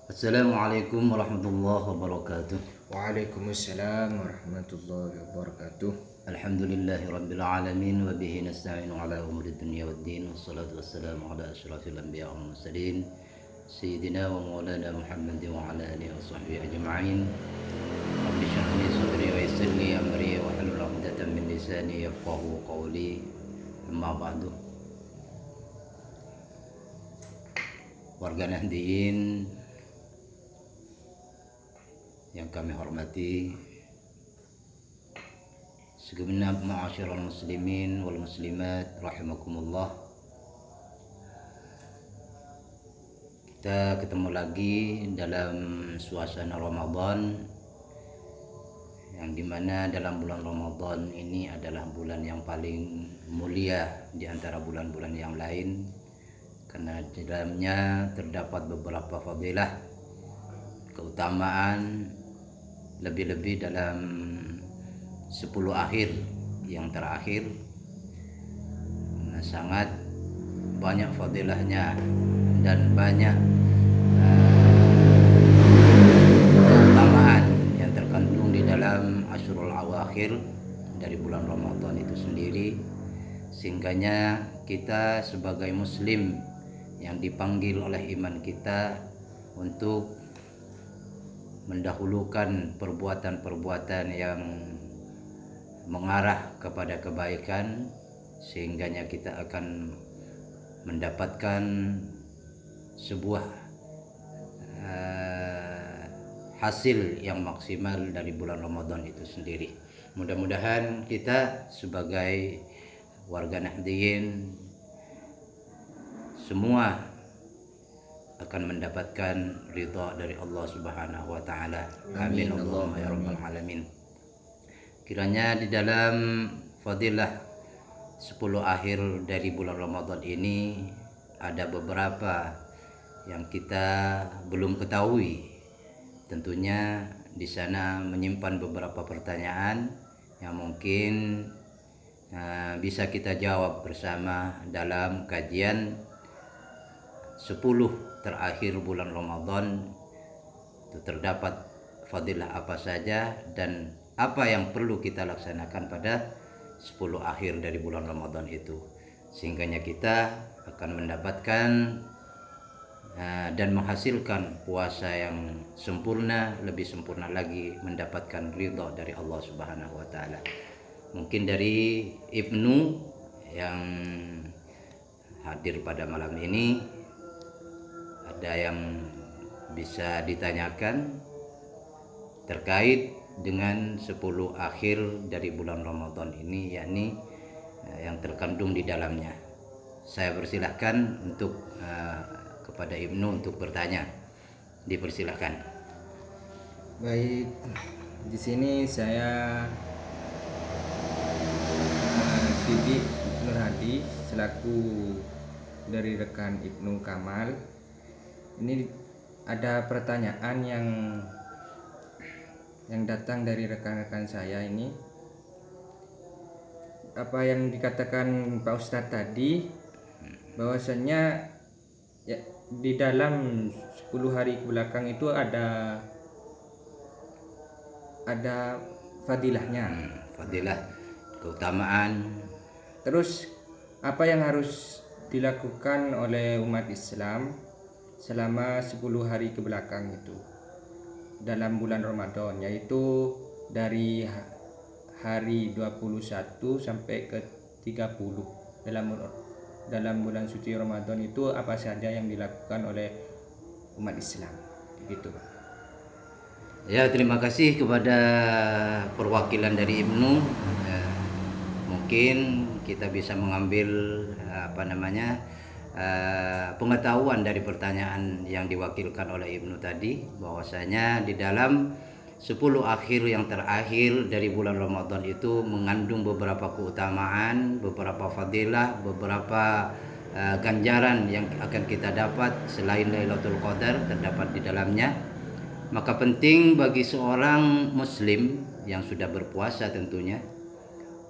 Assalamualaikum warahmatullahi wabarakatuh. Waalaikumsalam warahmatullahi wabarakatuh. Alhamdulillahi rabbil alamin wa bihi nasta'inu ala umuri dunya waddin wassalatu wassalamu ala asyrafil anbiya wal mursalin sayyidina wa maulana Muhammadin wa ala alihi wa sahbihi ajma'in. Rabbi shrah li sadri wa yassir li amri wa hlul 'uqdatam min lisani yafqahu qawli. Amma ba'du. Warga Nahdien yang kami hormati, segenap ma'asyiral muslimin wal muslimat rahimakumullah. Kita ketemu lagi dalam suasana Ramadan, yang dimana dalam bulan Ramadan ini adalah bulan yang paling mulia di antara bulan-bulan yang lain, karena di dalamnya terdapat beberapa fadilah, keutamaan, lebih-lebih dalam 10 akhir yang terakhir. Nah, sangat banyak fadilahnya dan banyak keutamaan yang terkandung di dalam Asyrul Awakhir dari bulan Ramadan itu sendiri, sehingganya kita sebagai muslim yang dipanggil oleh iman kita untuk mendahulukan perbuatan-perbuatan yang mengarah kepada kebaikan, sehingganya kita akan mendapatkan sebuah hasil yang maksimal dari bulan Ramadan itu sendiri. Mudah-mudahan kita sebagai warga Nahdien semua akan mendapatkan ridha dari Allah Subhanahu wa taala. Amin Allahumma ya rabbal alamin. Kiranya di dalam fadilah 10 akhir dari bulan Ramadan ini ada beberapa yang kita belum ketahui. Tentunya di sana menyimpan beberapa pertanyaan yang mungkin bisa kita jawab bersama dalam kajian 10 terakhir bulan Ramadan. Itu terdapat fadilah apa saja dan apa yang perlu kita laksanakan pada 10 akhir dari bulan Ramadan itu, sehingganya kita akan mendapatkan dan menghasilkan puasa yang sempurna, lebih sempurna lagi mendapatkan ridha dari Allah Subhanahu wa taala. Mungkin dari Ibnu yang hadir pada malam ini ada yang bisa ditanyakan terkait dengan 10 akhir dari bulan Ramadan ini, yakni yang terkandung di dalamnya. Saya persilahkan untuk kepada Ibnu untuk bertanya. Dipersilahkan. Baik, di sini saya Sidik Nur Hadi selaku dari rekan Ibnu Kamal. Ini ada pertanyaan yang datang dari rekan-rekan saya ini. Apa yang dikatakan Pak Ustadz tadi, bahwasannya ya, di dalam 10 hari belakang itu ada fadilahnya. Fadilah, keutamaan. Terus apa yang harus dilakukan oleh umat Islam selama 10 hari ke belakang itu dalam bulan Ramadan, yaitu dari hari 21 sampai ke 30 dalam bulan suci Ramadan itu apa saja yang dilakukan oleh umat Islam, gitu Pak. Ya, terima kasih kepada perwakilan dari Ibnu. Mungkin kita bisa mengambil pengetahuan dari pertanyaan yang diwakilkan oleh Ibnu tadi, bahwasanya di dalam 10 akhir yang terakhir dari bulan Ramadan itu mengandung beberapa keutamaan, beberapa fadilah, beberapa ganjaran yang akan kita dapat selain Lailatul Qadar terdapat di dalamnya. Maka penting bagi seorang muslim yang sudah berpuasa tentunya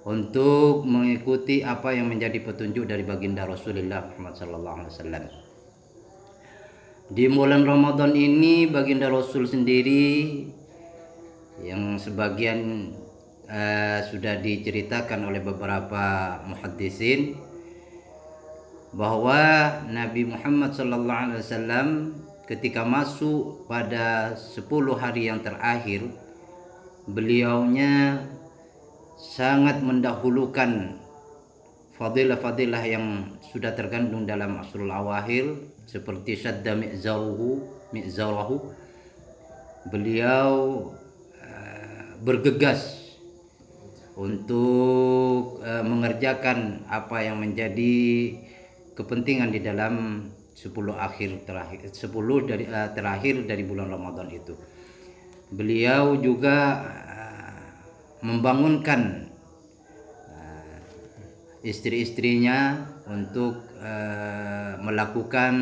untuk mengikuti apa yang menjadi petunjuk dari baginda Rasulullah Muhammad sallallahu alaihi wasallam. Di bulan Ramadan ini baginda Rasul sendiri yang sebagian sudah diceritakan oleh beberapa muhaddisin bahwa Nabi Muhammad SAW ketika masuk pada 10 hari yang terakhir, beliaunya sangat mendahulukan fadilah-fadilah yang sudah terkandung dalam Asrul Awahir, seperti syadda mi'zarahu. Beliau bergegas untuk mengerjakan apa yang menjadi kepentingan di dalam 10 terakhir dari bulan Ramadan itu. Beliau juga membangunkan istri-istrinya untuk melakukan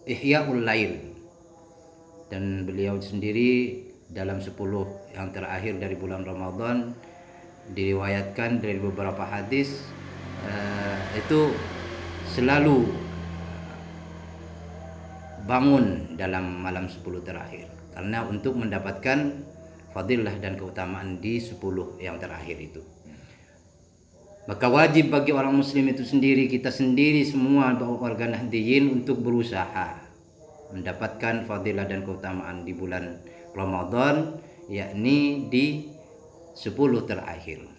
ihya'ul lail, dan beliau sendiri dalam 10 yang terakhir dari bulan Ramadan diriwayatkan dari beberapa hadis itu selalu bangun dalam malam 10 terakhir karena untuk mendapatkan fadilah dan keutamaan di 10 yang terakhir itu. Maka wajib bagi orang muslim itu sendiri, kita sendiri semua warga Nahdiyin, untuk berusaha mendapatkan fadilah dan keutamaan di bulan Ramadan, yakni di 10 terakhir.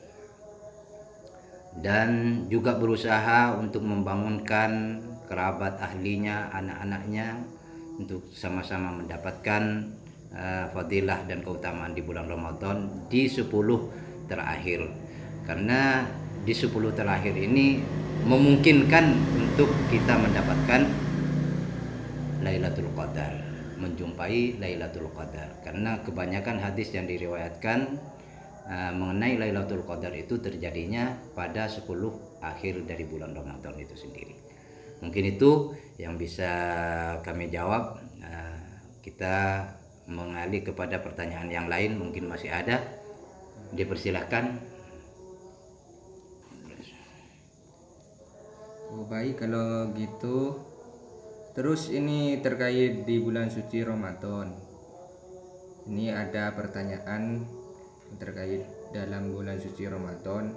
Dan juga berusaha untuk membangunkan kerabat ahlinya, anak-anaknya untuk sama-sama mendapatkan fadilah dan keutamaan di bulan Ramadan di 10 terakhir. Karena di 10 terakhir ini memungkinkan untuk kita mendapatkan Lailatul Qadar, menjumpai Lailatul Qadar. Karena kebanyakan hadis yang diriwayatkan mengenai Lailatul Qadar itu terjadinya pada 10 akhir dari bulan Ramadan itu sendiri. Mungkin itu yang bisa kami jawab. Kita mengalih kepada pertanyaan yang lain, mungkin masih ada, dipersilahkan. Oh, baik kalau gitu. Terus ini terkait di bulan suci Ramadan. Ini ada pertanyaan terkait dalam bulan suci Ramadan.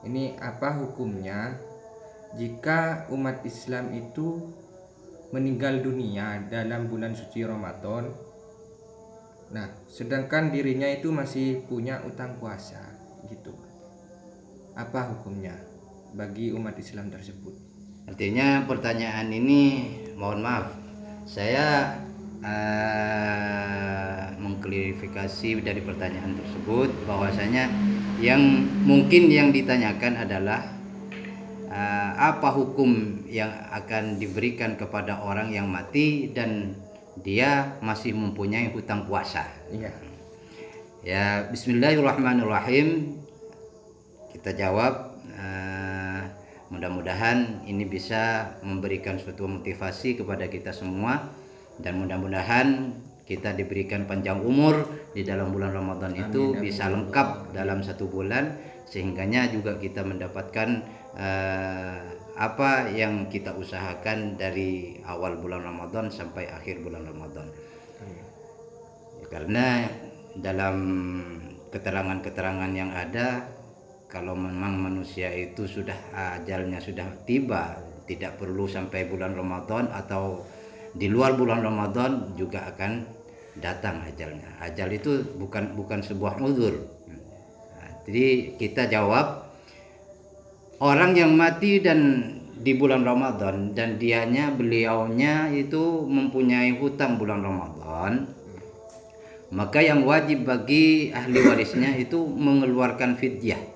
Ini apa hukumnya jika umat Islam itu meninggal dunia dalam bulan suci Ramadan? Nah, sedangkan dirinya itu masih punya utang puasa gitu. Apa hukumnya bagi umat Islam tersebut? Artinya pertanyaan ini, mohon maaf, saya mengklarifikasi dari pertanyaan tersebut bahwasanya yang mungkin yang ditanyakan adalah apa hukum yang akan diberikan kepada orang yang mati dan dia masih mempunyai hutang puasa. Iya. Ya, bismillahirrahmanirrahim. Kita jawab, mudah-mudahan ini bisa memberikan suatu motivasi kepada kita semua, dan mudah-mudahan kita diberikan panjang umur di dalam bulan Ramadan itu. Amin, bisa lengkap dalam 1 bulan, sehingganya juga kita mendapatkan apa yang kita usahakan dari awal bulan Ramadan sampai akhir bulan Ramadan. Karena dalam keterangan-keterangan yang ada, kalau memang manusia itu sudah ajalnya sudah tiba, tidak perlu sampai bulan Ramadan atau di luar bulan Ramadan juga akan datang ajalnya. Ajal itu bukan sebuah uzur. Jadi kita jawab, orang yang mati dan di bulan Ramadan dan beliaunya itu mempunyai hutang bulan Ramadan, maka yang wajib bagi ahli warisnya itu mengeluarkan fidyah.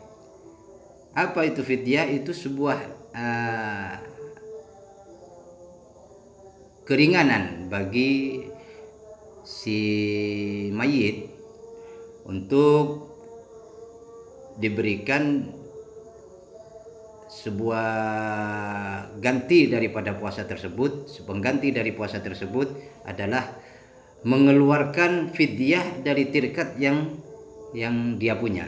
Apa itu fidyah? Itu sebuah keringanan bagi si mayit untuk diberikan sebuah ganti daripada puasa tersebut. Pengganti dari puasa tersebut adalah mengeluarkan fidyah dari tirkat yang dia punya.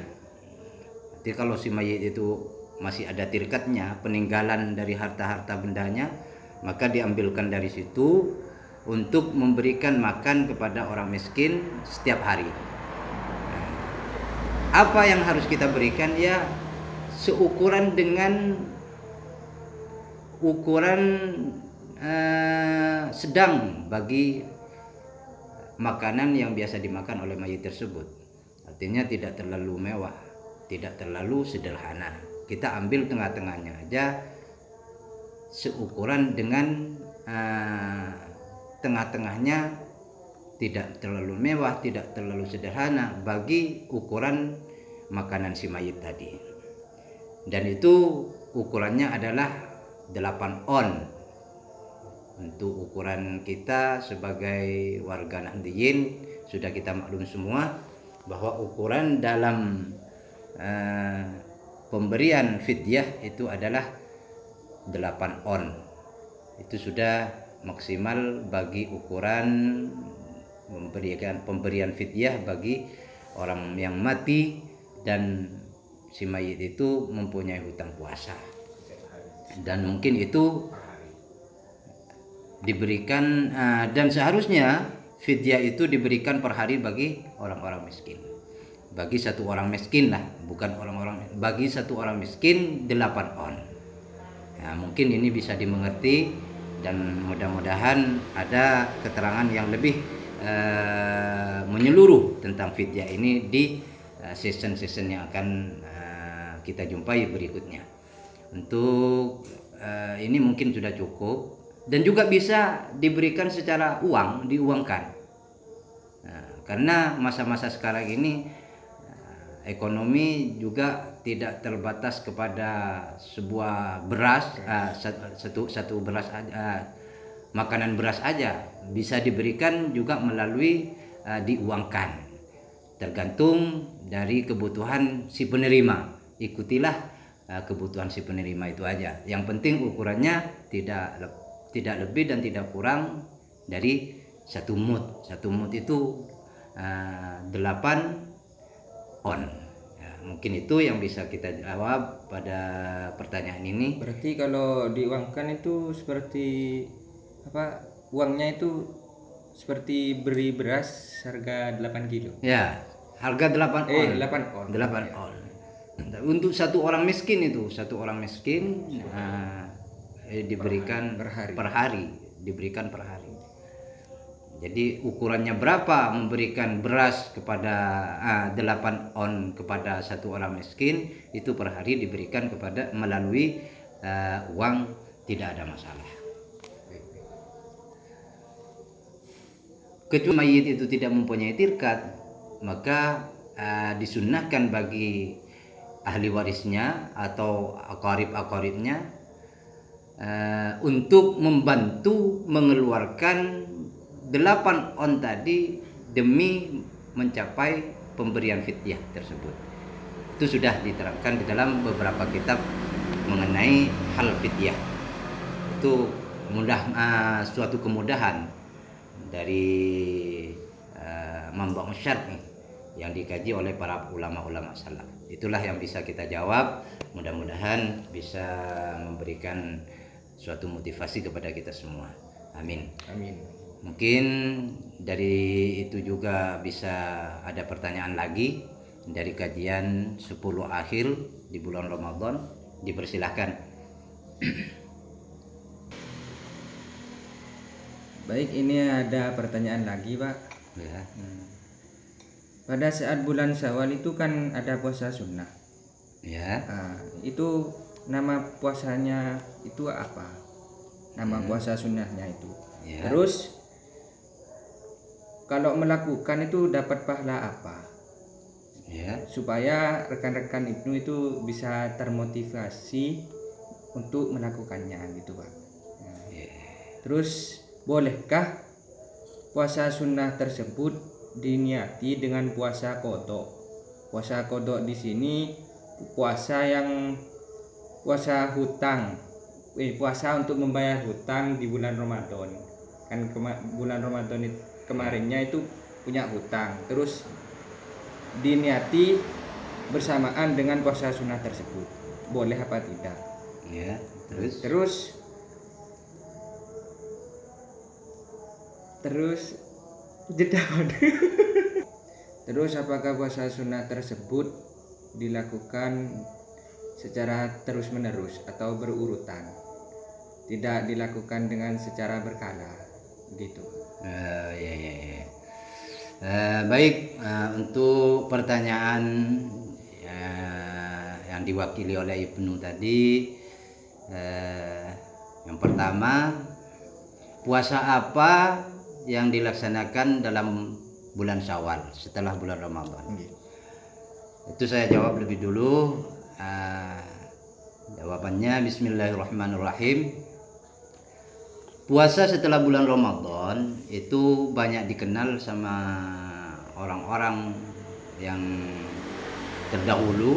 Jadi kalau si mayit itu masih ada tirkatnya, peninggalan dari harta-harta bendanya, maka diambilkan dari situ untuk memberikan makan kepada orang miskin setiap hari. Apa yang harus kita berikan? Ya seukuran dengan ukuran sedang bagi makanan yang biasa dimakan oleh mayit tersebut. Artinya tidak terlalu mewah, tidak terlalu sederhana. Kita ambil tengah-tengahnya aja, seukuran dengan tengah-tengahnya, tidak terlalu mewah, tidak terlalu sederhana bagi ukuran makanan si mayit tadi. Dan itu ukurannya adalah 8 on. Untuk ukuran kita sebagai warga Nahdiyin sudah kita maklum semua bahwa ukuran dalam pemberian fidyah itu adalah 8 on. Itu sudah maksimal bagi ukuran pemberian fidyah bagi orang yang mati dan si mayit itu mempunyai hutang puasa. Dan mungkin itu diberikan dan seharusnya fidyah itu diberikan per hari bagi orang-orang miskin. Bagi satu orang miskin lah, bukan orang-orang, bagi satu orang miskin 8 on. Nah, mungkin ini bisa dimengerti dan mudah-mudahan ada keterangan yang lebih menyeluruh tentang fidyah ini di season-season yang akan kita jumpai berikutnya. Untuk ini mungkin sudah cukup. Dan juga bisa diberikan secara uang, diuangkan. Karena masa-masa sekarang ini ekonomi juga tidak terbatas kepada sebuah beras, satu beras makanan beras aja, bisa diberikan juga melalui diuangkan. Tergantung dari kebutuhan si penerima. Ikutilah kebutuhan si penerima itu aja. Yang penting ukurannya tidak lebih dan tidak kurang dari 1 mud. 1 mud itu 8 on. Ya, mungkin itu yang bisa kita jawab pada pertanyaan ini. Berarti kalau diuangkan itu seperti apa? Uangnya itu seperti beri beras harga 8 kilo. Ya, harga 8 on. 8 on. 8 on. Untuk satu orang miskin itu, satu orang miskin diberikan per hari, diberikan per hari. Jadi ukurannya berapa memberikan beras kepada 8 on kepada satu orang miskin, itu per hari diberikan kepada melalui uang, tidak ada masalah. Kecuali mayit itu tidak mempunyai tirkat, maka disunnahkan bagi ahli warisnya atau aqarib-aqaribnya untuk membantu mengeluarkan 8 on tadi demi mencapai pemberian fidyah tersebut. Itu sudah diterangkan di dalam beberapa kitab mengenai hal fidyah. Itu suatu kemudahan dari manba' syar'i yang dikaji oleh para ulama-ulama salaf. Itulah yang bisa kita jawab. Mudah-mudahan bisa memberikan suatu motivasi kepada kita semua. Amin. Amin. Mungkin dari itu juga bisa ada pertanyaan lagi dari kajian 10 akhir di bulan Ramadan. Dipersilahkan. Baik, ini ada pertanyaan lagi, Pak. Ya. Pada saat bulan Syawal itu kan ada puasa sunnah. Ya. Nah, itu nama puasanya itu apa? Nama puasa sunnahnya itu. Ya. Terus kalau melakukan itu dapat pahala apa? Ya. Supaya rekan-rekan Ibnu itu bisa termotivasi untuk melakukannya gitu, Pak. Nah, terus bolehkah puasa sunnah tersebut diniati dengan puasa qodok? Puasa qodok di sini puasa hutang, puasa untuk membayar hutang di bulan Ramadan. Kan bulan Ramadan kemarinnya itu punya hutang, terus diniati bersamaan dengan puasa sunnah tersebut. Boleh apa tidak? Ya. Terus Terus jeda. Terus apakah puasa sunnah tersebut dilakukan secara terus-menerus atau berurutan? Tidak dilakukan dengan secara berkala, gitu. Ya, ya, ya. Baik, untuk pertanyaan yang diwakili oleh Ibnu tadi, yang pertama, puasa apa yang dilaksanakan dalam bulan Syawal setelah bulan Ramadan? Itu saya jawab lebih dulu. Jawabannya Bismillahirrahmanirrahim. Puasa setelah bulan Ramadan itu banyak dikenal sama orang-orang yang terdahulu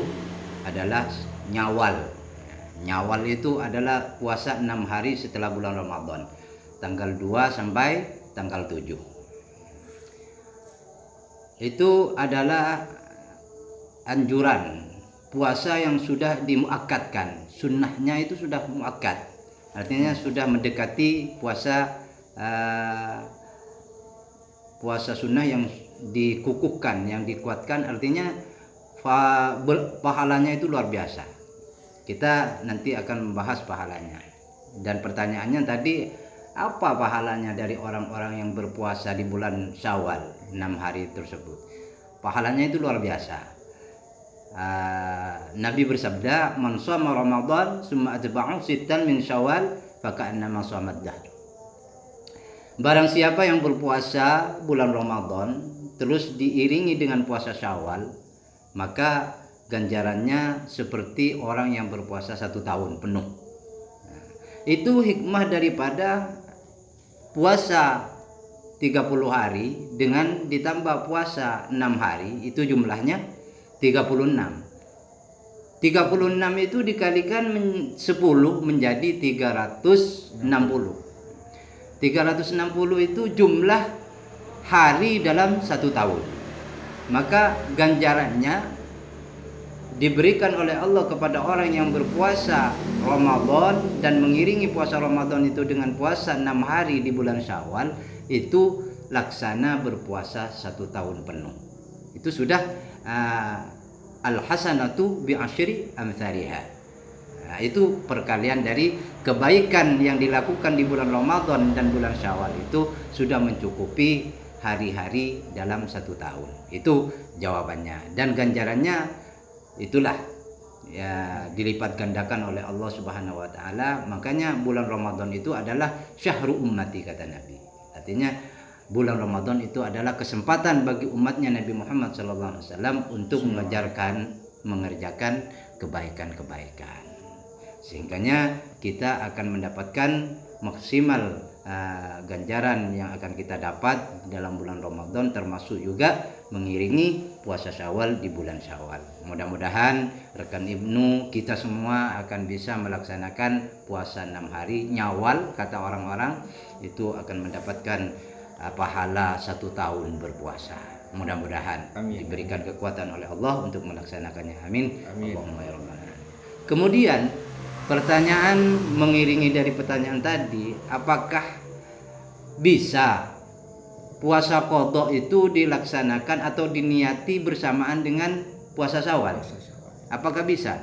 adalah Nyawal. Nyawal itu adalah puasa 6 hari setelah bulan Ramadan, tanggal 2 sampai tanggal 7. Itu adalah anjuran puasa yang sudah dimuakkadkan. Sunnahnya itu sudah muakkad, artinya sudah mendekati puasa puasa sunnah yang dikukuhkan, yang dikuatkan, artinya pahalanya itu luar biasa. Kita nanti akan membahas pahalanya. Dan pertanyaannya tadi, apa pahalanya dari orang-orang yang berpuasa di bulan Syawal 6 hari tersebut? Pahalanya itu luar biasa. Nabi bersabda, "Man shoma Ramadan summa atba'ahu sittan min Syawal faka'annama shamat dahr." Barang siapa yang berpuasa bulan Ramadan terus diiringi dengan puasa Syawal, maka ganjarannya seperti orang yang berpuasa 1 tahun penuh. Itu hikmah daripada puasa 30 hari dengan ditambah puasa 6 hari, itu jumlahnya 36. 36 itu dikalikan 10 menjadi 360. 360 itu jumlah hari dalam 1 tahun. Maka ganjarannya diberikan oleh Allah kepada orang yang berpuasa Ramadan dan mengiringi puasa Ramadan itu dengan puasa 6 hari di bulan Syawal, itu laksana berpuasa 1 tahun penuh. Itu sudah al-hasanatu bi asyri amthaliha. Itu perkalian dari kebaikan yang dilakukan di bulan Ramadan dan bulan Syawal itu sudah mencukupi hari-hari dalam 1 tahun. Itu jawabannya. Dan ganjarannya itulah ya dilipat gandakan oleh Allah Subhanahu wa taala. Makanya bulan Ramadan itu adalah syahru ummati, kata Nabi. Artinya bulan Ramadan itu adalah kesempatan bagi umatnya Nabi Muhammad SAW untuk mengerjakan kebaikan-kebaikan. Sehingganya kita akan mendapatkan maksimal ganjaran yang akan kita dapat dalam bulan Ramadan, termasuk juga mengiringi puasa Syawal di bulan Syawal. Mudah-mudahan rekan Ibnu, kita semua akan bisa melaksanakan puasa 6 hari Nyawal, kata orang-orang, itu akan mendapatkan pahala 1 tahun berpuasa. Mudah-mudahan diberikan kekuatan oleh Allah untuk melaksanakannya. Amin. Allahumma ya rabbal alamin. Kemudian pertanyaan mengiringi dari pertanyaan tadi, apakah bisa puasa qadha itu dilaksanakan atau diniati bersamaan dengan puasa Syawal? Apakah bisa?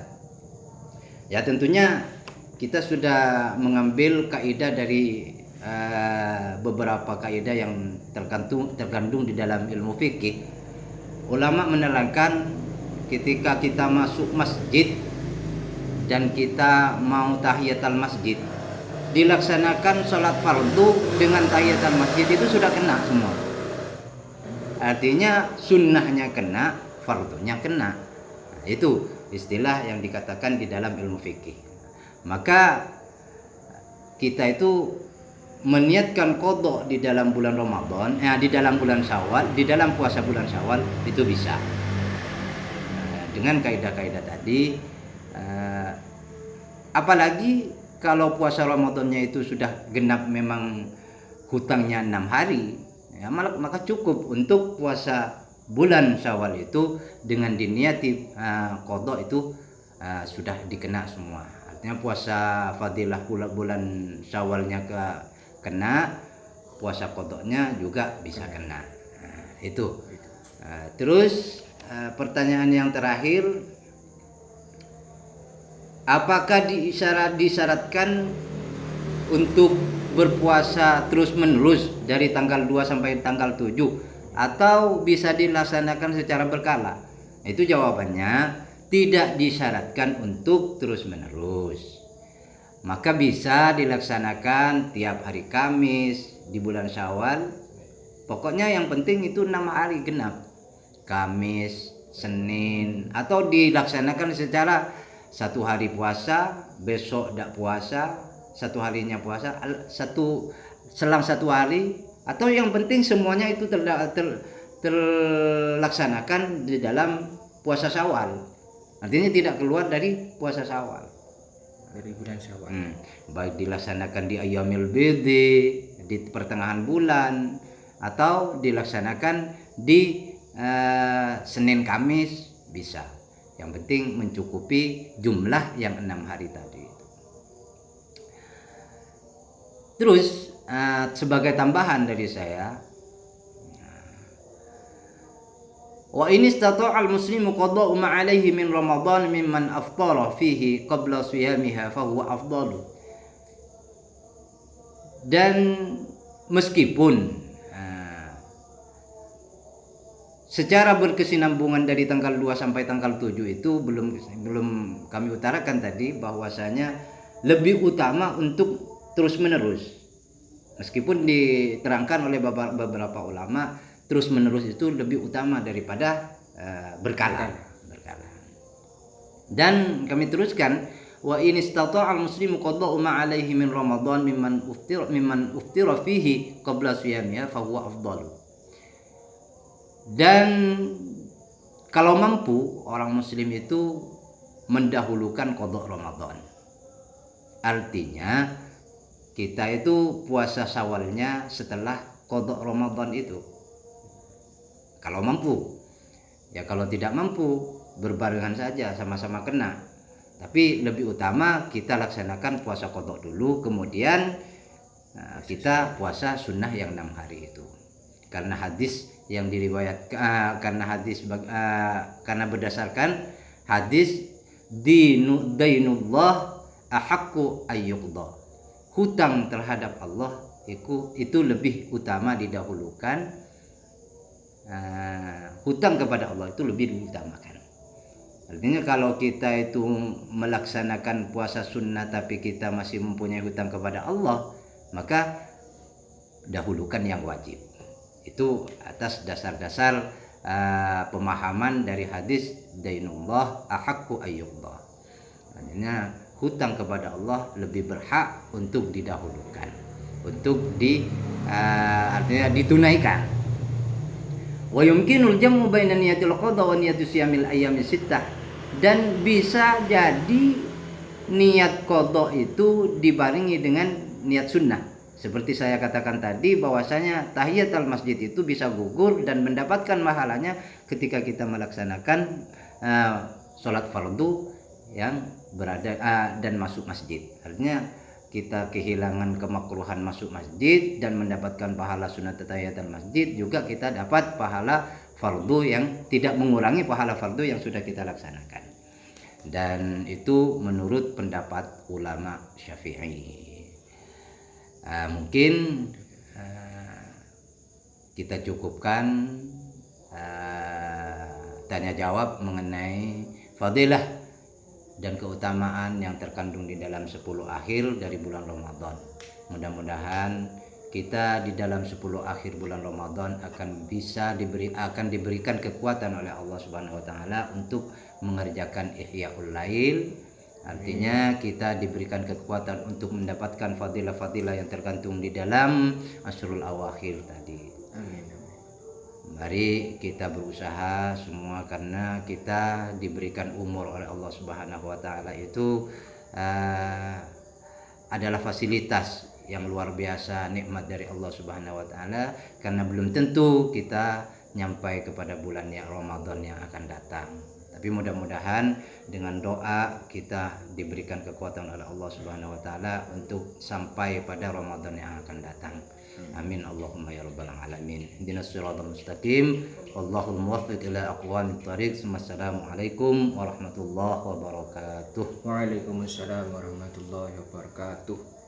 Ya tentunya kita sudah mengambil kaidah dari beberapa kaidah yang terkandung di dalam ilmu fikih. Ulama menerangkan ketika kita masuk masjid dan kita mau tahiyatul masjid, dilaksanakan sholat fardu dengan tahiyatul masjid itu sudah kena semua. Artinya sunnahnya kena, fardunya kena. Itu istilah yang dikatakan di dalam ilmu fikih. Maka kita itu meniatkan qadha di dalam bulan Ramadan, di dalam bulan Syawal, di dalam puasa bulan Syawal itu bisa. Dengan kaidah-kaidah tadi, apalagi kalau puasa Ramadannya itu sudah genap, memang hutangnya 6 hari, ya, maka cukup untuk puasa bulan Syawal itu dengan diniati qadha itu sudah dikena semua. Artinya puasa fadilah bulan Syawalnya kena, puasa qadanya juga bisa kena. Nah, itu. Terus pertanyaan yang terakhir, apakah disyaratkan untuk berpuasa terus-menerus dari tanggal 2 sampai tanggal 7 atau bisa dilaksanakan secara berkala? Itu jawabannya tidak disyaratkan untuk terus-menerus. Maka bisa dilaksanakan tiap hari Kamis di bulan Syawal. Pokoknya yang penting itu 6 hari genap. Kamis, Senin, atau dilaksanakan secara satu hari puasa, besok tidak puasa, satu harinya puasa, selang satu hari, atau yang penting semuanya itu terlaksanakan di dalam puasa Syawal. Artinya tidak keluar dari puasa Syawal. Dari bulan Syawal. Baik dilaksanakan di Ayyamil Bidi, di pertengahan bulan, atau dilaksanakan di Senin Kamis bisa. Yang penting mencukupi jumlah yang 6 hari tadi. Terus sebagai tambahan dari saya, wa in istata'a al-muslimu qada'u ma 'alaihi min Ramadan mimman aftara fihi qabla siyamiha fa huwa afdalu. Dan meskipun secara berkesinambungan dari tanggal 2 sampai tanggal 7 itu belum kami utarakan tadi, bahwasanya lebih utama untuk terus menerus. Meskipun diterangkan oleh beberapa ulama terus menerus itu lebih utama daripada berkala. Dan kami teruskan, wa in istata'a al-muslimu qada'u ma 'alaihi min Ramadan mimman uftira fihi qabla siyamiha fa huwa afdalu. Dan kalau mampu orang muslim itu mendahulukan qada Ramadan. Artinya kita itu puasa Syawalnya setelah qada Ramadan itu. Kalau mampu. Ya kalau tidak mampu berbarengan saja, sama-sama kena. Tapi lebih utama kita laksanakan puasa qada dulu, kemudian kita puasa sunnah yang 6 hari itu. Karena hadis yang diriwayatkan karena berdasarkan hadis dainullah ahaqqu ayyuqda. Hutang terhadap Allah itu lebih utama didahulukan. Hutang kepada Allah itu lebih diutamakan. Artinya kalau kita itu melaksanakan puasa sunnah tapi kita masih mempunyai hutang kepada Allah, maka dahulukan yang wajib. Itu atas dasar-dasar pemahaman dari hadis dainullah ahaqqu ayyuqda. Artinya hutang kepada Allah lebih berhak untuk didahulukan, untuk artinya ditunaikan. Wa yumkinul jam'u baina niyatil qada wa niyatus siyamil ayyamis sittah. Dan bisa jadi niat qada itu dibarengi dengan niat sunnah. Seperti saya katakan tadi, bahwasanya tahiyatul masjid itu bisa gugur dan mendapatkan pahalanya ketika kita melaksanakan sholat fardu yang berada dan masuk masjid. Artinya kita kehilangan kemakruhan masuk masjid dan mendapatkan pahala sunat tahiyatul masjid, juga kita dapat pahala fardu yang tidak mengurangi pahala fardu yang sudah kita laksanakan. Dan itu menurut pendapat ulama Syafi'i. Mungkin kita cukupkan tanya jawab mengenai fadilah dan keutamaan yang terkandung di dalam 10 akhir dari bulan Ramadan. Mudah-mudahan kita di dalam 10 akhir bulan Ramadan akan diberikan kekuatan oleh Allah Subhanahu wa taala untuk mengerjakan Ihya'ul Lail. Artinya kita diberikan kekuatan untuk mendapatkan fadilah-fadilah yang tergantung di dalam Ashrul Awakhir tadi. Amin. Mari kita berusaha semua, karena kita diberikan umur oleh Allah Subhanahu wa taala itu adalah fasilitas yang luar biasa, nikmat dari Allah Subhanahu wa taala, karena belum tentu kita nyampai kepada bulan yang Ramadan yang akan datang. Tapi mudah-mudahan dengan doa kita diberikan kekuatan oleh Allah Subhanahu wa taala untuk sampai pada Ramadan yang akan datang. Amin Allahumma ya rabbal alamin. Ihdinas siratal mustaqim. Wallahul muwaffiq ila aqwamit thariq. Assalamualaikum warahmatullahi wabarakatuh. Waalaikumsalam warahmatullahi wabarakatuh.